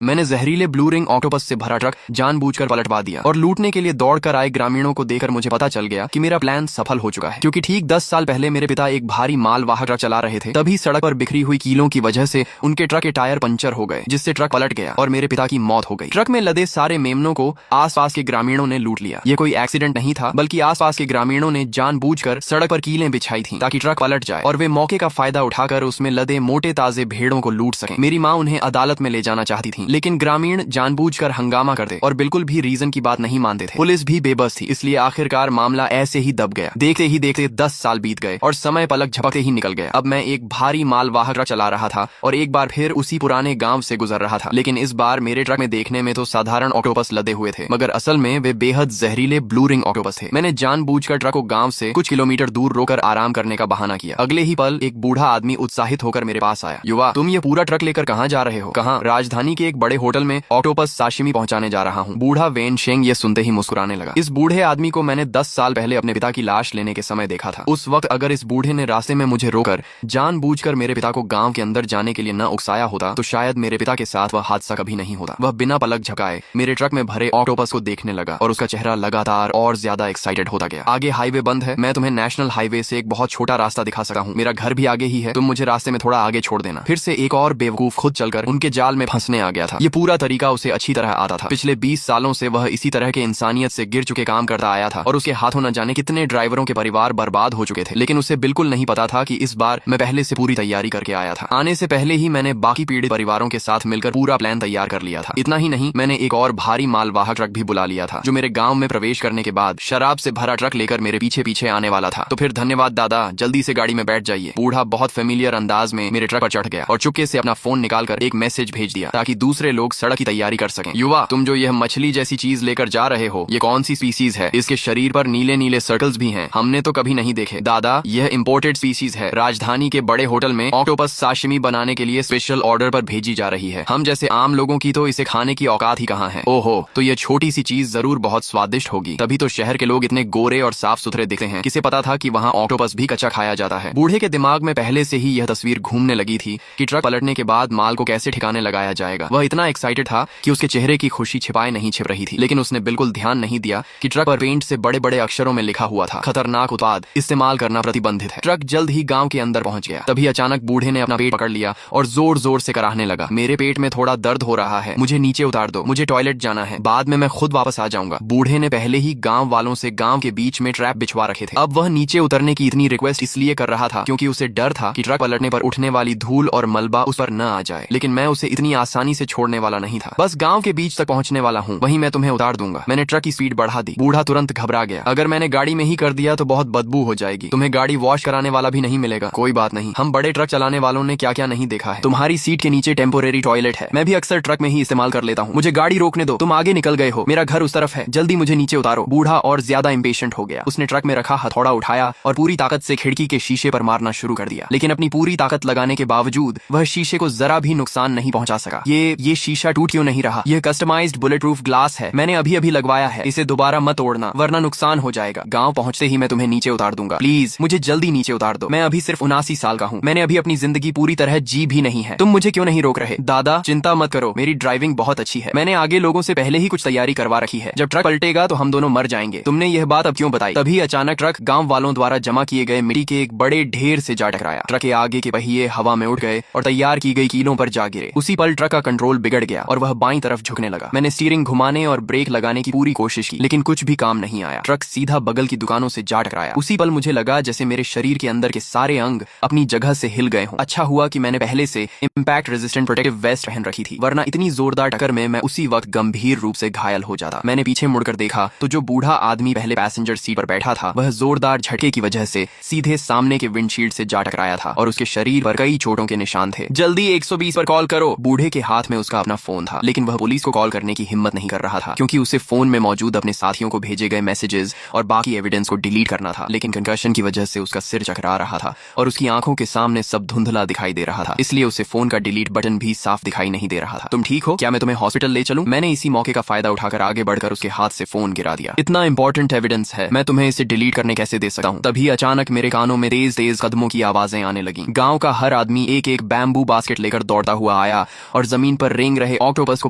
मैंने जहरीले blue ring octopus से भरा ट्रक जानबूझकर पलटवा दिया और लूटने के लिए दौड़कर आए ग्रामीणों को देखकर मुझे पता चल गया कि मेरा प्लान सफल हो चुका है, क्योंकि ठीक 10 साल पहले मेरे पिता एक भारी मालवाहक ट्रक चला रहे थे। तभी सड़क पर बिखरी हुई कीलों की वजह से उनके ट्रक के टायर पंचर हो गए, जिससे ट्रक पलट गया और मेरे पिता की मौत हो गई। ट्रक में लदे सारे मेमनों को आसपास के ग्रामीणों ने लूट लिया। ये कोई एक्सीडेंट नहीं था, बल्कि आसपास के ग्रामीणों ने जानबूझकर सड़क पर कीलें बिछाई थी ताकि ट्रक पलट जाए और वे मौके का फायदा उठाकर उसमें लदे मोटे ताजे भेड़ों को लूट सकें। मेरी माँ उन्हें अदालत में ले जाना चाहती थी, लेकिन ग्रामीण जानबूझकर हंगामा करते और बिल्कुल भी रीजन की बात नहीं मानते थे। पुलिस भी बेबस थी, इसलिए आखिरकार मामला ऐसे ही दब गया। देखते ही देखते 10 साल बीत गए और समय पलक झपकते ही निकल गया। अब मैं एक भारी मालवाहक ट्रक चला रहा था और एक बार फिर उसी पुराने गांव से गुजर रहा था, लेकिन इस बार मेरे ट्रक में देखने में तो साधारण ऑक्टोपस लदे हुए थे, मगर असल में वे बेहद जहरीले ब्लू रिंग ऑक्टोपस थे। मैंने जानबूझकर ट्रक को गांव से कुछ किलोमीटर दूर रोकर आराम करने का बहाना किया। अगले ही पल एक बूढ़ा आदमी उत्साहित होकर मेरे पास आया। युवा, तुम ये पूरा ट्रक लेकर कहाँ जा रहे हो? कहाँ? राजधानी के एक बड़े होटल में ऑक्टोपस साशिमी पहुंचाने जा रहा हूँ। बूढ़ा वेन शेंग ये सुनते ही मुस्कुराने लगा। इस बूढ़े आदमी को मैंने 10 साल पहले अपने पिता की लाश लेने के समय देखा था। उस वक्त अगर इस बूढ़े ने रास्ते में मुझे रोकर जानबूझकर मेरे पिता को गांव के अंदर जाने के लिए न उकसाया होता तो शायद मेरे पिता के साथ वह हादसा कभी नहीं होता। वह बिना पलक झपकाए मेरे ट्रक में भरे ऑक्टोपस को देखने लगा और उसका चेहरा लगातार और ज्यादा एक्साइटेड होता गया। आगे हाईवे बंद है, मैं तुम्हें नेशनल हाईवे से एक बहुत छोटा रास्ता दिखा सकता हूँ। मेरा घर भी आगे ही है, तुम मुझे रास्ते में थोड़ा आगे छोड़ देना। फिर से एक और बेवकूफ खुद चलकर उनके जाल में फंसने आ गया था। ये पूरा तरीका उसे अच्छी तरह आता था। पिछले 20 सालों से वह इसी तरह के इंसानियत से गिर चुके काम करता आया था और उसके हाथों न जाने कितने ड्राइवरों के परिवार बर्बाद हो चुके थे, लेकिन उसे बिल्कुल नहीं पता था कि इस बार मैं पहले से पूरी तैयारी करके आया था। आने से पहले ही मैंने बाकी पीड़ित परिवारों के साथ मिलकर पूरा प्लान तैयार कर लिया था। इतना ही नहीं, मैंने एक और भारी मालवाहक ट्रक भी बुला लिया था, जो मेरे गांव में प्रवेश करने के बाद शराब से भरा ट्रक लेकर मेरे पीछे पीछे आने वाला था। तो फिर धन्यवाद दादा, जल्दी से गाड़ी में बैठ जाइए। बूढ़ा बहुत फेमिलियर अंदाज में मेरे ट्रक पर चढ़ गया और चुपके से अपना फोन निकालकर एक मैसेज भेज दिया ताकि दूसरे लोग सड़क की तैयारी कर सकें। युवा, तुम जो यह मछली जैसी चीज लेकर जा रहे हो, ये कौन सी स्पीसीज है? इसके शरीर पर नीले नीले सर्कल्स भी हैं, हमने तो कभी नहीं देखे। दादा, यह इम्पोर्टेड स्पीसीज है, राजधानी के बड़े होटल में ऑक्टोपस साशिमी बनाने के लिए स्पेशल ऑर्डर पर भेजी जा रही है। हम जैसे आम लोगों की तो इसे खाने की औकात ही कहाँ है। ओहो, तो यह छोटी सी चीज जरूर बहुत स्वादिष्ट होगी, तभी तो शहर के लोग इतने गोरे और साफ सुथरे दिखते हैं। किसे पता था कि वहाँ ऑक्टोपस भी कच्चा खाया जाता है। बूढ़े के दिमाग में पहले से ही यह तस्वीर घूमने लगी थी कि ट्रक पलटने के बाद माल को कैसे ठिकाने लगाया जाएगा। वह इतना एक्साइटेड था कि उसके चेहरे की खुशी छिपाए नहीं छिप रही थी, लेकिन उसने बिल्कुल ध्यान नहीं दिया कि ट्रक पर पेंट से बड़े बड़े अक्षरों में लिखा हुआ था, खतरनाक उत्पाद, इस्तेमाल करना प्रतिबंधित है। ट्रक जल्द ही गांव के अंदर पहुंच गया। तभी अचानक बूढ़े ने अपना पेट पकड़ लिया और जोर जोर से कराहने लगा। मेरे पेट में थोड़ा दर्द हो रहा है, मुझे नीचे उतार दो, मुझे टॉयलेट जाना है, बाद में मैं खुद वापस आ जाऊंगा। बूढ़े ने पहले ही गांव वालों से गांव के बीच में ट्रैप बिछवा रखे थे। अब वह नीचे उतरने की इतनी रिक्वेस्ट इसलिए कर रहा था क्योंकि उसे डर था कि ट्रक पलटने पर उठने वाली धूल और मलबा उस पर न आ जाए, लेकिन मैं उसे इतनी आसानी से छोड़ने वाला नहीं था। बस गांव के बीच तक पहुंचने वाला हूं, वहीं मैं तुम्हें उतार दूंगा। मैंने ट्रक की स्पीड बढ़ा दी। बूढ़ा तुरंत घबरा गया। अगर मैंने गाड़ी में ही कर दिया तो बहुत बदबू हो जाएगी, तुम्हें गाड़ी वॉश कराने वाला भी नहीं मिलेगा। कोई बात नहीं, हम बड़े ट्रक चलाने वालों ने क्या क्या नहीं देखा है। तुम्हारी सीट के नीचे टेम्पोरेरी टॉयलेट है, मैं भी अक्सर ट्रक में ही इस्तेमाल कर लेता हूँ। मुझे गाड़ी रोकने दो, तुम आगे निकल गए हो, मेरा घर उस तरफ है, जल्दी मुझे नीचे उतारो। बूढ़ा और ज्यादा इम्पेशेंट हो गया। उसने ट्रक में रखा हथौड़ा उठाया और पूरी ताकत से खिड़की के शीशे पर मारना शुरू कर दिया, लेकिन अपनी पूरी ताकत लगाने के बावजूद वह शीशे को जरा भी नुकसान नहीं पहुंचा सका। ये शीशा टूट क्यों नहीं रहा? यह कस्टमाइज्ड बुलेट प्रूफ ग्लास है, मैंने अभी अभी लगवाया है, इसे दोबारा मत तोड़ना वरना नुकसान हो जाएगा। गांव पहुंचते ही मैं तुम्हें नीचे उतार दूंगा, प्लीज मुझे जल्दी नीचे उतार दो। मैं अभी सिर्फ 79 साल का हूँ, मैंने अभी अपनी जिंदगी पूरी तरह जी भी नहीं है। तुम मुझे क्यों नहीं रोक रहे? दादा, चिंता मत करो, मेरी ड्राइविंग बहुत अच्छी है, मैंने आगे लोगों से पहले ही कुछ तैयारी करवा रखी है। जब ट्रक पलटेगा तो हम दोनों मर जाएंगे। तुमने यह बात अब क्यों बताई? तभी अचानक ट्रक गांव वालों द्वारा जमा किए गए मिट्टी के एक बड़े ढेर से जा टकराया। ट्रक के आगे के पहिए हवा में उड़ गए और तैयार की गई कीलों पर जा गिरे। उसी पल ट्रक का कंट्रोल बिगड़ गया और वह बाईं तरफ झुकने लगा। मैंने स्टीयरिंग घुमाने और ब्रेक लगाने की पूरी कोशिश की, लेकिन कुछ भी काम नहीं आया। ट्रक सीधा बगल की दुकानों से जा टकराया। उसी पल मुझे लगा जैसे मेरे शरीर के अंदर के सारे अंग अपनी जगह से हिल गए हों। अच्छा हुआ कि मैंने पहले से इम्पैक्ट रेजिस्टेंट प्रोटेक्टिव वेस्ट पहन रखी थी, वरना इतनी जोरदार टक्कर में मैं उसी वक्त गंभीर रूप से घायल हो जाता। मैंने पीछे मुड़कर देखा तो जो बूढ़ा आदमी पहले पैसेंजर सीट पर बैठा था, वह जोरदार झटके की वजह से सीधे सामने के विंडशील्ड से जा टकराया था और उसके शरीर पर कई चोटों के निशान थे। जल्दी 120 पर कॉल करो। बूढ़े के हाथ में उसका अपना फोन था, लेकिन वह पुलिस को कॉल करने की हिम्मत नहीं कर रहा था क्योंकि उसे फोन में मौजूद अपने साथियों को भेजे गए मैसेजेस और बाकी एविडेंस को डिलीट करना था। लेकिन कंकर्शन की वजह से उसका सिर चकरा रहा था और उसकी आंखों के सामने सब धुंधला दिखाई दे रहा था, इसलिए उसे फोन का डिलीट बटन भी साफ दिखाई नहीं दे रहा था। तुम ठीक हो? क्या मैं तुम्हें हॉस्पिटल ले चलूं? मैंने इसी मौके का फायदा उठाकर आगे बढ़कर उसके हाथ से फोन गिरा दिया। इतना इंपॉर्टेंट एविडेंस है, मैं तुम्हें इसे डिलीट करने कैसे दे सकता हूँ? तभी अचानक मेरे कानों में तेज तेज कदमों की आवाजें आने लगी। गांव का हर आदमी एक एक बैम्बू बास्केट लेकर दौड़ता हुआ आया और जमीन पर पर रेंग रहे ऑक्टोपस को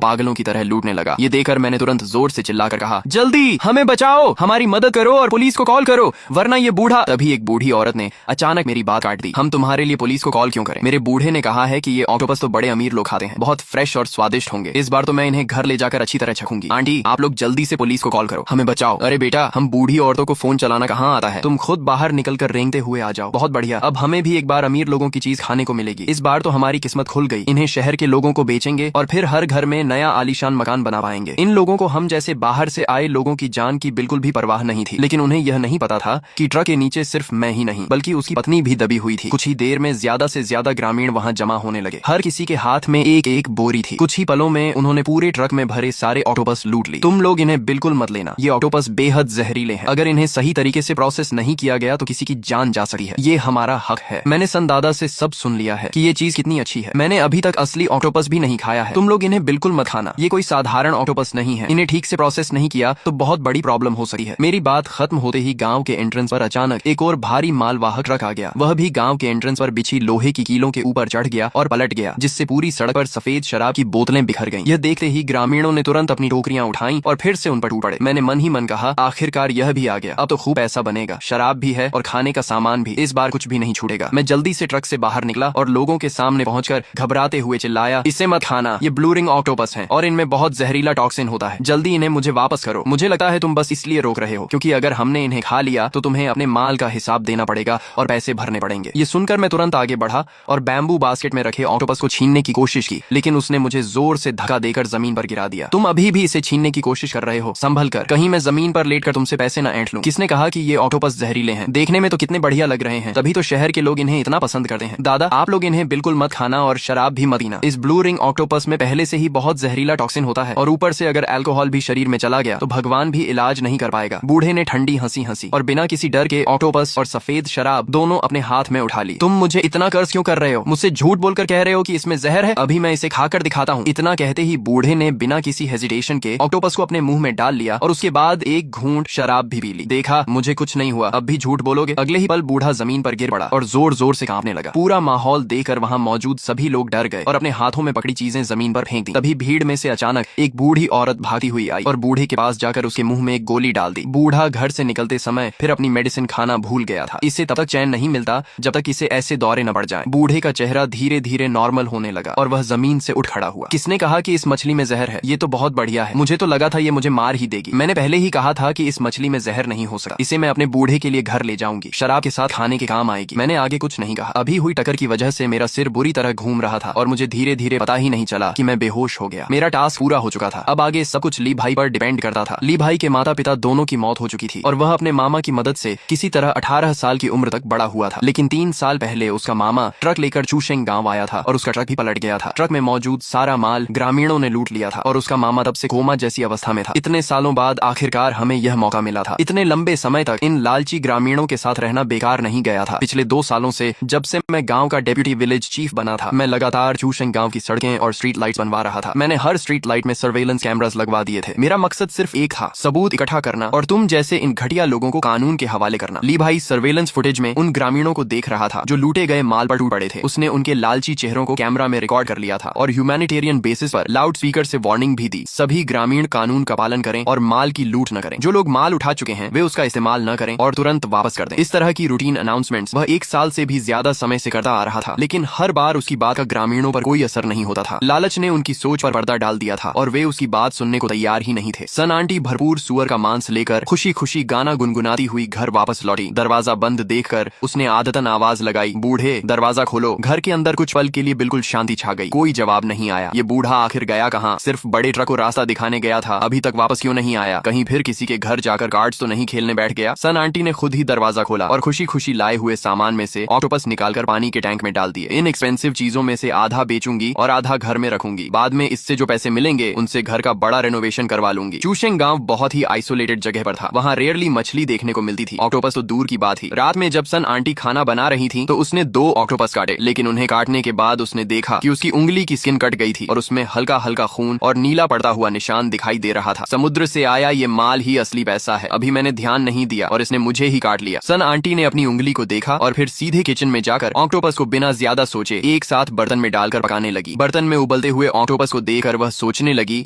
पागलों की तरह लूटने लगा। ये देखकर मैंने तुरंत जोर से चिल्लाकर कहा, जल्दी हमें बचाओ, हमारी मदद करो और पुलिस को कॉल करो, वरना ये बूढ़ा। तभी एक बूढ़ी औरत ने अचानक मेरी बात काट दी। हम तुम्हारे लिए पुलिस को कॉल क्यों करें? मेरे बूढ़े ने कहा है कि ये ऑक्टोपस तो बड़े अमीर लोग खाते हैं, बहुत फ्रेश और स्वादिष्ट होंगे। इस बार तो मैं इन्हें घर ले जाकर अच्छी तरह चखूंगी। आंटी, आप लोग जल्दी से पुलिस को कॉल करो, हमें बचाओ। अरे बेटा, हम बूढ़ी औरतों को फोन चलाना कहाँ आता है, तुम खुद बाहर निकलकर रेंगते हुए आ जाओ। बहुत बढ़िया, अब हमें भी एक बार अमीर लोगों की चीज खाने को मिलेगी। इस बार तो हमारी किस्मत खुल गई। इन्हें शहर के लोगों को बेचेंगे और फिर हर घर में नया आलीशान मकान बना पाएंगे। इन लोगों को हम जैसे बाहर से आए लोगों की जान की बिल्कुल भी परवाह नहीं थी, लेकिन उन्हें यह नहीं पता था कि ट्रक के नीचे सिर्फ मैं ही नहीं बल्कि उसकी पत्नी भी दबी हुई थी। कुछ ही देर में ज्यादा से ज्यादा ग्रामीण वहाँ जमा होने लगे। हर किसी के हाथ में एक एक बोरी थी। कुछ ही पलों में उन्होंने पूरे ट्रक में भरे सारे ऑक्टोपस लूट ली। तुम लोग इन्हें बिल्कुल मत लेना, ये ऑक्टोपस बेहद जहरीले हैं। अगर इन्हें सही तरीके से प्रोसेस नहीं किया गया तो किसी की जान जा सकती है। ये हमारा हक है। मैंने सन दादा से सब सुन लिया है कि ये चीज कितनी अच्छी है। मैंने अभी तक असली ऑक्टोपस भी नहीं खाया है। तुम लोग इन्हें बिल्कुल मत खाना। ये कोई साधारण ऑक्टोपस नहीं है। इन्हें ठीक से प्रोसेस नहीं किया तो बहुत बड़ी प्रॉब्लम हो सकती है। मेरी बात खत्म होते ही गांव के एंट्रेंस पर अचानक एक और भारी मालवाहक ट्रक आ गया। वह भी गांव के एंट्रेंस पर बिछी लोहे की कीलों के ऊपर चढ़ गया और पलट गया, जिससे पूरी सड़क पर सफेद शराब की बोतलें बिखर गईं। यह देखते ही ग्रामीणों ने तुरंत अपनी टोकरियां उठाई और फिर से उन पर टूट पड़े। मैंने मन ही मन कहा, आखिरकार यह भी आ गया, अब तो खूब पैसा बनेगा। शराब भी है और खाने का सामान भी, इस बार कुछ भी नहीं छूटेगा। मैं जल्दी से ट्रक से बाहर निकला और लोगों के सामने पहुंचकर घबराते हुए चिल्लाया, इसे मत खाना, ये ब्लू रिंग ऑक्टोपस हैं और इनमें बहुत जहरीला टॉक्सिन होता है। जल्दी इन्हें मुझे वापस करो। मुझे लगता है तुम बस इसलिए रोक रहे हो क्योंकि अगर हमने इन्हें खा लिया तो तुम्हें अपने माल का हिसाब देना पड़ेगा और पैसे भरने पड़ेंगे। ये सुनकर मैं तुरंत आगे बढ़ा और बैम्बू बास्केट में रखे ऑक्टोपस को छीनने की कोशिश की, लेकिन उसने मुझे जोर से धक्का देकर जमीन पर गिरा दिया। तुम अभी भी इसे छीनने की कोशिश कर रहे हो, संभल कर, कहीं मैं जमीन पर लेटकर तुमसे पैसे न ऐंठ लूं। किसने कहा कि ये ऑक्टोपस जहरीले हैं? देखने में तो कितने बढ़िया लग रहे हैं, तभी तो शहर के लोग इन्हें इतना पसंद करते हैं। दादा, आप लोग इन्हें बिल्कुल मत खाना और शराब भी मत पीना। इस ब्लू रिंग ऑक्टोपस में पहले से ही बहुत जहरीला टॉक्सिन होता है और ऊपर से अगर अल्कोहल भी शरीर में चला गया तो भगवान भी इलाज नहीं कर पाएगा। बूढ़े ने ठंडी हंसी हंसी और बिना किसी डर के ऑक्टोपस और सफेद शराब दोनों अपने हाथ में उठा ली। तुम मुझे इतना कर्ज क्यों कर रहे हो? मुझसे झूठ बोलकर कह रहे हो कि इसमें जहर है? अभी मैं इसे खाकर दिखाता हूँ। इतना कहते ही बूढ़े ने बिना किसी हेजिटेशन के ऑक्टोपस को अपने मुंह में डाल लिया और उसके बाद एक घूंट शराब भी पी ली। देखा, मुझे कुछ नहीं हुआ, अब भी झूठ बोलोगे? अगले ही पल बूढ़ा जमीन पर गिर पड़ा और जोर जोर से कांपने लगा। पूरा माहौल देखकर वहाँ मौजूद सभी लोग डर गए और अपने हाथों में पकड़ी चीजें जमीन पर फेंक दी। तभी भीड़ में से अचानक एक बूढ़ी औरत भागती हुई आई और बूढ़े के पास जाकर उसके मुंह में एक गोली डाल दी। बूढ़ा घर से निकलते समय फिर अपनी मेडिसिन खाना भूल गया था। इसे तब तक चैन नहीं मिलता जब तक इसे ऐसे दौरे न पड़ जाएं। बूढ़े का चेहरा धीरे धीरे नॉर्मल होने लगा और वह जमीन से उठ खड़ा हुआ। किसने कहा कि इस मछली में जहर है? ये तो बहुत बढ़िया है, मुझे तो लगा था ये मुझे मार ही देगी। मैंने पहले ही कहा था कि इस मछली में जहर नहीं हो सकता। इसे मैं अपने बूढ़े के लिए घर ले जाऊंगी, शराब के साथ खाने के काम आएगी। मैंने आगे कुछ नहीं कहा। अभी हुई टक्कर की वजह से मेरा सिर बुरी तरह घूम रहा था और मुझे धीरे धीरे पता ही नहीं चला कि मैं बेहोश हो गया। मेरा टास्क पूरा हो चुका था। अब आगे सब कुछ ली भाई पर डिपेंड करता था। ली भाई के माता पिता दोनों की मौत हो चुकी थी और वह अपने मामा की मदद से किसी तरह 18 साल की उम्र तक बड़ा हुआ था। लेकिन 3 साल पहले उसका मामा ट्रक लेकर चूशेंग गांव आया था और उसका ट्रक भी पलट गया था। ट्रक में मौजूद सारा माल ग्रामीणों ने लूट लिया था और उसका मामा तब से कोमा जैसी अवस्था में था। इतने सालों बाद आखिरकार हमें यह मौका मिला था। इतने लंबे समय तक इन लालची ग्रामीणों के साथ रहना बेकार नहीं गया था। पिछले 2 सालों से जब से मैं गांव का डेप्यूटी विलेज चीफ बना था, मैं लगातार चूशेंग गांव की सड़कें और स्ट्रीट लाइट्स बनवा रहा था। मैंने हर स्ट्रीट लाइट में सर्वेलेंस कैमरास लगवा दिए थे। मेरा मकसद सिर्फ एक था, सबूत इकट्ठा करना और तुम जैसे इन घटिया लोगों को कानून के हवाले करना। ली भाई सर्वेलेंस फुटेज में उन ग्रामीणों को देख रहा था जो लूटे गए माल पर टूट पड़े थे। उसने उनके लालची चेहरों को कैमरा में रिकॉर्ड कर लिया था और ह्यूमैनिटेरियन बेसिस पर लाउड स्पीकर से वार्निंग भी दी, सभी ग्रामीण कानून का पालन करें और माल की लूट न करें। जो लोग माल उठा चुके हैं वे उसका इस्तेमाल न करें और तुरंत वापस कर दें। इस तरह की रूटीन अनाउंसमेंट्स वह 1 साल से भी ज्यादा समय से करता आ रहा था, लेकिन हर बार उसकी बात का ग्रामीणों पर कोई असर नहीं होता था। लालच ने उनकी सोच पर पर्दा डाल दिया था और वे उसकी बात सुनने को तैयार ही नहीं थे। सन आंटी भरपूर सुअर का मांस लेकर खुशी खुशी गाना गुनगुनाती हुई घर वापस लौटी। दरवाजा बंद देखकर उसने आदतन आवाज लगाई, बूढ़े दरवाजा खोलो। घर के अंदर कुछ पल के लिए बिल्कुल शांति छा गई। कोई जवाब नहीं आया। ये बूढ़ा आखिर गया कहाँ? सिर्फ बड़े ट्रक को रास्ता दिखाने गया था, अभी तक वापस क्यों नहीं आया? कहीं फिर किसी के घर जाकर कार्ड्स तो नहीं खेलने बैठ गया? सन आंटी ने खुद ही दरवाजा खोला और खुशी खुशी लाए हुए सामान में से ऑक्टोपस निकालकर पानी के टैंक में डाल दिए। इन एक्सपेंसिव चीजों में से आधा बेचूंगी और आधा घर में रखूंगी। बाद में इससे जो पैसे मिलेंगे उनसे घर का बड़ा रेनोवेशन करवा लूंगी। चूशेंग गांव बहुत ही आइसोलेटेड जगह पर था। वहाँ रेयरली मछली देखने को मिलती थी, ऑक्टोपस तो दूर की बात थी। रात में जब सन आंटी खाना बना रही थी तो उसने 2 ऑक्टोपस काटे, लेकिन उन्हें काटने के बाद उसने देखा कि उसकी उंगली की स्किन कट गई थी और उसमें हल्का हल्का खून और नीला पड़ता हुआ निशान दिखाई दे रहा था। समुद्र से आया ये माल ही असली पैसा है। अभी मैंने ध्यान नहीं दिया और इसने मुझे ही काट लिया। सन आंटी ने अपनी उंगली को देखा और फिर सीधे किचन में जाकर ऑक्टोपस को बिना ज्यादा सोचे एक साथ बर्तन में डालकर पकाने लगी। बर्तन में उबलते हुए ऑक्टोपस को देखकर वह सोचने लगी,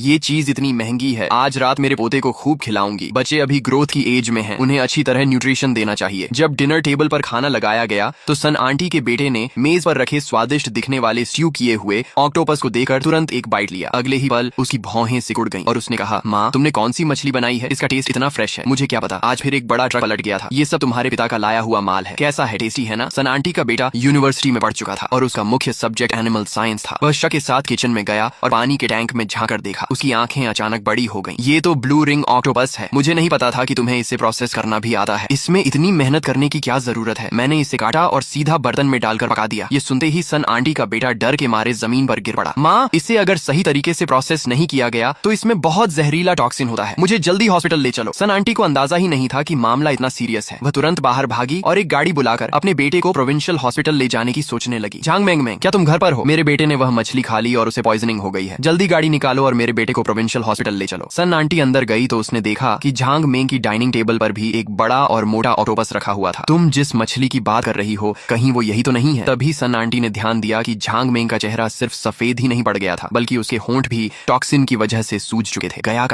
ये चीज इतनी महंगी है, आज रात मेरे पोते को खूब खिलाऊंगी। बच्चे अभी ग्रोथ की एज में हैं, उन्हें अच्छी तरह न्यूट्रिशन देना चाहिए। जब डिनर टेबल पर खाना लगाया गया तो सन आंटी के बेटे ने मेज पर रखे स्वादिष्ट दिखने वाले स्ट्यू किए हुए ऑक्टोपस को देखकर तुरंत एक बाइट लिया। अगले ही पल उसकी भौहें सिकुड़ गईं और उसने कहा, माँ तुमने कौन सी मछली बनाई है, इसका टेस्ट इतना फ्रेश है, मुझे क्या पता आज फिर एक बड़ा ट्रक पलट गया था। ये सब तुम्हारे पिता का लाया हुआ माल है, कैसा है, टेस्टी है ना। सन आंटी का बेटा यूनिवर्सिटी में पढ़ चुका था और उसका मुख्य सब्जेक्ट एनिमल साइंस था। वह शक के साथ किचन में गया और पानी के टैंक में झांकर देखा। उसकी आंखें अचानक बड़ी हो गईं। ये तो ब्लू रिंग ऑक्टोपस है, मुझे नहीं पता था कि तुम्हें इसे प्रोसेस करना भी आता है। इसमें इतनी मेहनत करने की क्या जरूरत है। मैंने इसे काटा और सीधा बर्तन में डालकर पका दिया। ये सुनते ही सन आंटी का बेटा डर के मारे जमीन पर गिर पड़ा। माँ, इसे अगर सही तरीके से प्रोसेस नहीं किया गया तो इसमें बहुत जहरीला टॉक्सिन होता है, मुझे जल्दी हॉस्पिटल ले चलो। सन आंटी को अंदाजा ही नहीं था कि मामला इतना सीरियस है। वह तुरंत बाहर भागी और एक गाड़ी बुलाकर अपने बेटे को प्रोविंशियल हॉस्पिटल ले जाने की सोचने लगी। झांगमेंग में, क्या तुम घर पर हो? मेरे बेटे ने वह मछली खा ली और उसे पॉइजनिंग हो गई है, जल्दी गाड़ी निकालो और मेरे बेटे को प्रोविंशियल हॉस्पिटल ले चलो। सन आंटी अंदर गई तो उसने देखा कि झांगमेंग की डाइनिंग टेबल पर भी एक बड़ा और मोटा ऑक्टोपस रखा हुआ था। तुम जिस मछली की बात कर रही हो, कहीं वो यही तो नहीं है? तभी सन आंटी ने ध्यान दिया कि झांगमेंग का चेहरा सिर्फ सफेद ही नहीं पड़ गया था, बल्कि उसके होंठ भी टॉक्सिन की वजह से सूज चुके थे। गया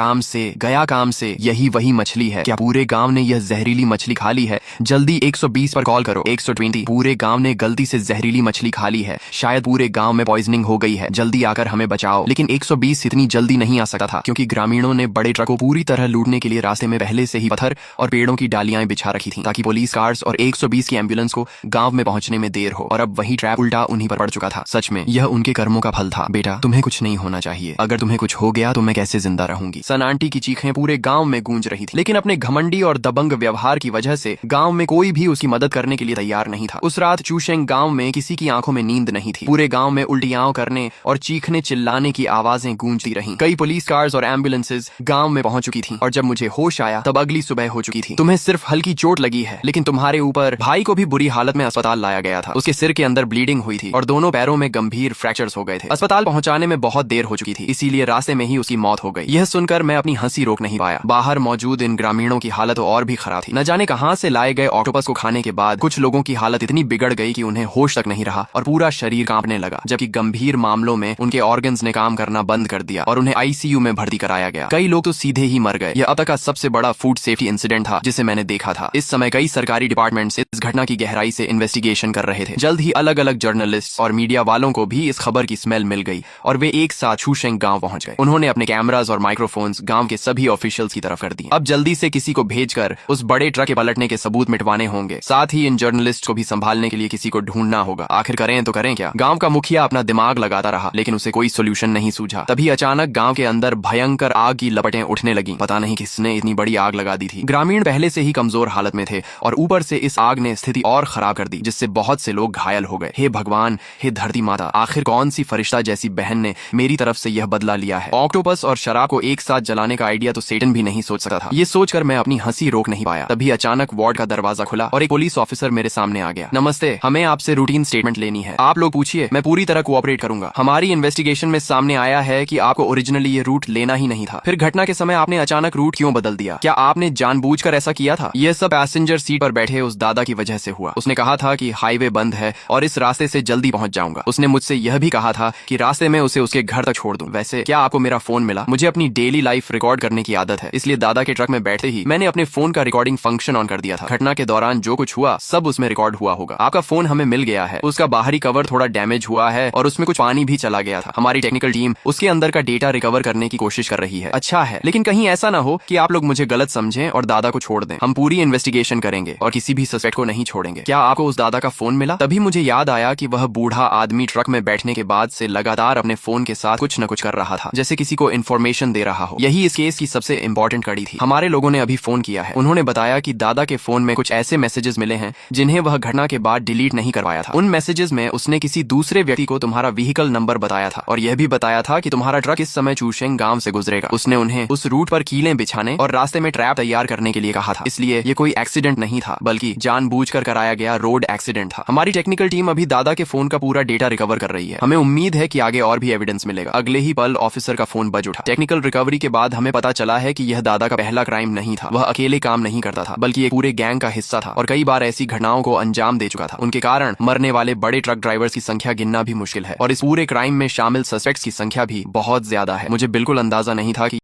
काम से, यही वही मछली है। क्या पूरे गांव ने यह जहरीली मछली खा ली है? जल्दी 120 पर कॉल करो। 120, पूरे गांव ने गलती से जहरीली मछली खा ली है, शायद पूरे गांव में पॉइजनिंग हो गई है, जल्दी आकर हमें बचाओ। लेकिन 120 इतनी जल्दी नहीं आ सकता था, क्योंकि ग्रामीणों ने बड़े ट्रक को पूरी तरह लूटने के लिए रास्ते में पहले से ही पत्थर और पेड़ों की डालियां बिछा रखी थी, ताकि पुलिस कार्स और 120 की एम्बुलेंस को गांव में पहुंचने में देर हो। और अब वही ट्रैप उल्टा उन्हीं पर पड़ चुका था। सच में यह उनके कर्मों का फल था। बेटा, तुम्हें कुछ नहीं होना चाहिए, अगर तुम्हें कुछ हो गया तो मैं कैसे जिंदा रहूंगी। सन आंटी की चीखें पूरे गांव में गूंज रही थी, लेकिन अपने घमंडी और दबंग व्यवहार की वजह से गांव में कोई भी उसकी मदद करने के लिए तैयार नहीं था। उस रात चूशेंग गांव में किसी की आंखों में नींद नहीं थी। पूरे गांव में उल्टियां करने और चीखने चिल्लाने की आवाजें गूंजती रहीं। कई पुलिस कार्स और एम्बुलेंसेज गांव में पहुंच चुकी थीं, और जब मुझे होश आया तब अगली सुबह हो चुकी थी। तुम्हें सिर्फ हल्की चोट लगी है, लेकिन तुम्हारे ऊपर भाई को भी बुरी हालत में अस्पताल लाया गया था। उसके सिर के अंदर ब्लीडिंग हुई थी और दोनों पैरों में गंभीर फ्रैक्चर्स हो गए थे। अस्पताल पहुंचाने में बहुत देर हो चुकी थी, इसीलिए रास्ते में ही उसकी मौत हो गई। यह सुनकर मैं अपनी हंसी रोक नहीं पाया। बाहर मौजूद इन ग्रामीणों की हालत और भी खराब थी। न जाने कहां से लाए गए ऑक्टोपस को खाने के बाद कुछ लोगों की हालत इतनी बिगड़ गई कि उन्हें होश तक नहीं रहा और पूरा शरीर कांपने लगा, जबकि गंभीर मामलों में उनके ऑर्गन्स ने काम करना बंद कर दिया और उन्हें आईसीयू में भर्ती कराया गया। कई लोग तो सीधे ही मर गए। यह अब तक का सबसे बड़ा फूड सेफ्टी इंसिडेंट था जिसे मैंने देखा था। इस समय कई सरकारी डिपार्टमेंट इस घटना की गहराई से इन्वेस्टिगेशन कर रहे थे। जल्द ही अलग अलग जर्नलिस्ट और मीडिया वालों को भी इस खबर की स्मेल मिल गई और वे एक साथ चूशेंग गांव पहुंच गए। उन्होंने अपने कैमरास और माइक्रोफोन्स गांव के सभी ऑफिशियल्स की तरफ कर दिए। अब जल्दी से किसी को भेजकर उस बड़े ट्रक के पलटने के सबूत मिटवाने होंगे। साथ ही इन जर्नलिस्ट को भी संभालने के लिए किसी को ढूंढना होगा। आखिर करें तो करें क्या? गांव का मुखिया अपना दिमाग लगाता रहा, लेकिन उसे कोई सोल्यूशन नहीं सूझा। तभी अचानक गांव के अंदर भयंकर आग की लपटें उठने लगी। पता नहीं किसने इतनी बड़ी आग लगा दी थी। ग्रामीण पहले से ही कमजोर हालत में थे और ऊपर से इस आग ने स्थिति और खराब कर दी, जिससे बहुत से लोग घायल हो गए। हे भगवान, हे धरती माता, आखिर कौन सी फरिश्ता जैसी बहन ने मेरी तरफ से यह बदला लिया है? ऑक्टोपस और शराब को एक साथ जलाने का आइडिया तो सेटन भी नहीं सोच सकता था। ये सोचकर मैं अपनी हंसी रोक नहीं पाया। तभी अचानक वार्ड का दरवाजा खुला और एक पुलिस ऑफिसर मेरे सामने आ गया। नमस्ते, हमें आपसे रूटीन स्टेटमेंट लेनी है। आप लोग पूछिए, मैं पूरी तरह कोऑपरेट करूंगा। हमारी इन्वेस्टिगेशन में सामने आया है कि आपको ओरिजिनली ये रूट लेना ही नहीं था। फिर घटना के समय आपने अचानक रूट क्यों बदल दिया? क्या आपने जानबूझकर ऐसा किया था? यह सब पैसेंजर सीट पर बैठे उस दादा की वजह से हुआ। उसने कहा था कि हाईवे बंद है और इस रास्ते से जल्दी पहुंच जाऊंगा। उसने मुझसे यह भी कहा था कि रास्ते में उसे उसके घर तक छोड़ दूं। वैसे क्या आपको मेरा फोन मिला? मुझे अपनी डेली लाइफ रिकॉर्ड करने की आदत है, इसलिए दादा के ट्रक में बैठते ही मैंने अपने फोन का रिकॉर्डिंग फंक्शन ऑन कर दिया था। घटना के दौरान जो कुछ हुआ सब उसमें रिकॉर्ड हुआ होगा। आपका फोन हमें मिल गया है। उसका बाहरी कवर थोड़ा डैमेज हुआ है और उसमें कुछ पानी भी चला गया था। हमारी टेक्निकल टीम उसके अंदर का डेटा रिकवर करने की कोशिश कर रही है। अच्छा है, लेकिन कहीं ऐसा ना हो कि आप लोग मुझे गलत समझें और दादा को छोड़ दें। हम पूरी इन्वेस्टिगेशन करेंगे और किसी भी सस्पेक्ट को नहीं छोड़ेंगे। क्या आपको उस दादा का फोन मिला? तभी मुझे याद आया कि वह बूढ़ा आदमी ट्रक में बैठने के बाद से लगातार अपने फोन के साथ कुछ न कुछ कर रहा था, जैसे किसी को इन्फॉर्मेशन दे रहा हो। यही इस केस की सबसे इंपॉर्टेंट कड़ी थी। हमारे लोगों ने अभी फोन किया है। उन्होंने बताया कि दादा के फोन में कुछ ऐसे मैसेजेस मिले हैं जिन्हें वह घटना के बाद डिलीट नहीं करवाया था। उन मैसेजेस में उसने किसी दूसरे व्यक्ति को तुम्हारा व्हीकल नंबर बताया था और यह भी बताया था कि तुम्हारा ट्रक इस समय चूशेंग गांव से गुजरेगा। उसने उन्हें उस रूट पर कीलें बिछाने और रास्ते में ट्रैप तैयार करने के लिए कहा था। इसलिए ये कोई एक्सीडेंट नहीं था, बल्कि जानबूझकर कराया गया रोड एक्सीडेंट था। हमारी टेक्निकल टीम अभी दादा के फोन का पूरा डेटा रिकवर कर रही है। हमें उम्मीद है कि आगे और भी एविडेंस मिलेगा। अगले ही पल ऑफिसर का फोन बज उठा। टेक्निकल रिकवरी के बाद हमें पता चला है कि यह दादा का पहला क्राइम नहीं था। वह अकेले काम नहीं करता था, बल्कि एक पूरे गैंग का हिस्सा था और कई बार ऐसी घटनाओं को अंजाम दे चुका था। उनके कारण मरने वाले बड़े ट्रक ड्राइवर्स की संख्या गिनना भी मुश्किल है और इस पूरे क्राइम में शामिल सस्पेक्ट्स की संख्या भी बहुत ज्यादा है। मुझे बिल्कुल अंदाजा नहीं था कि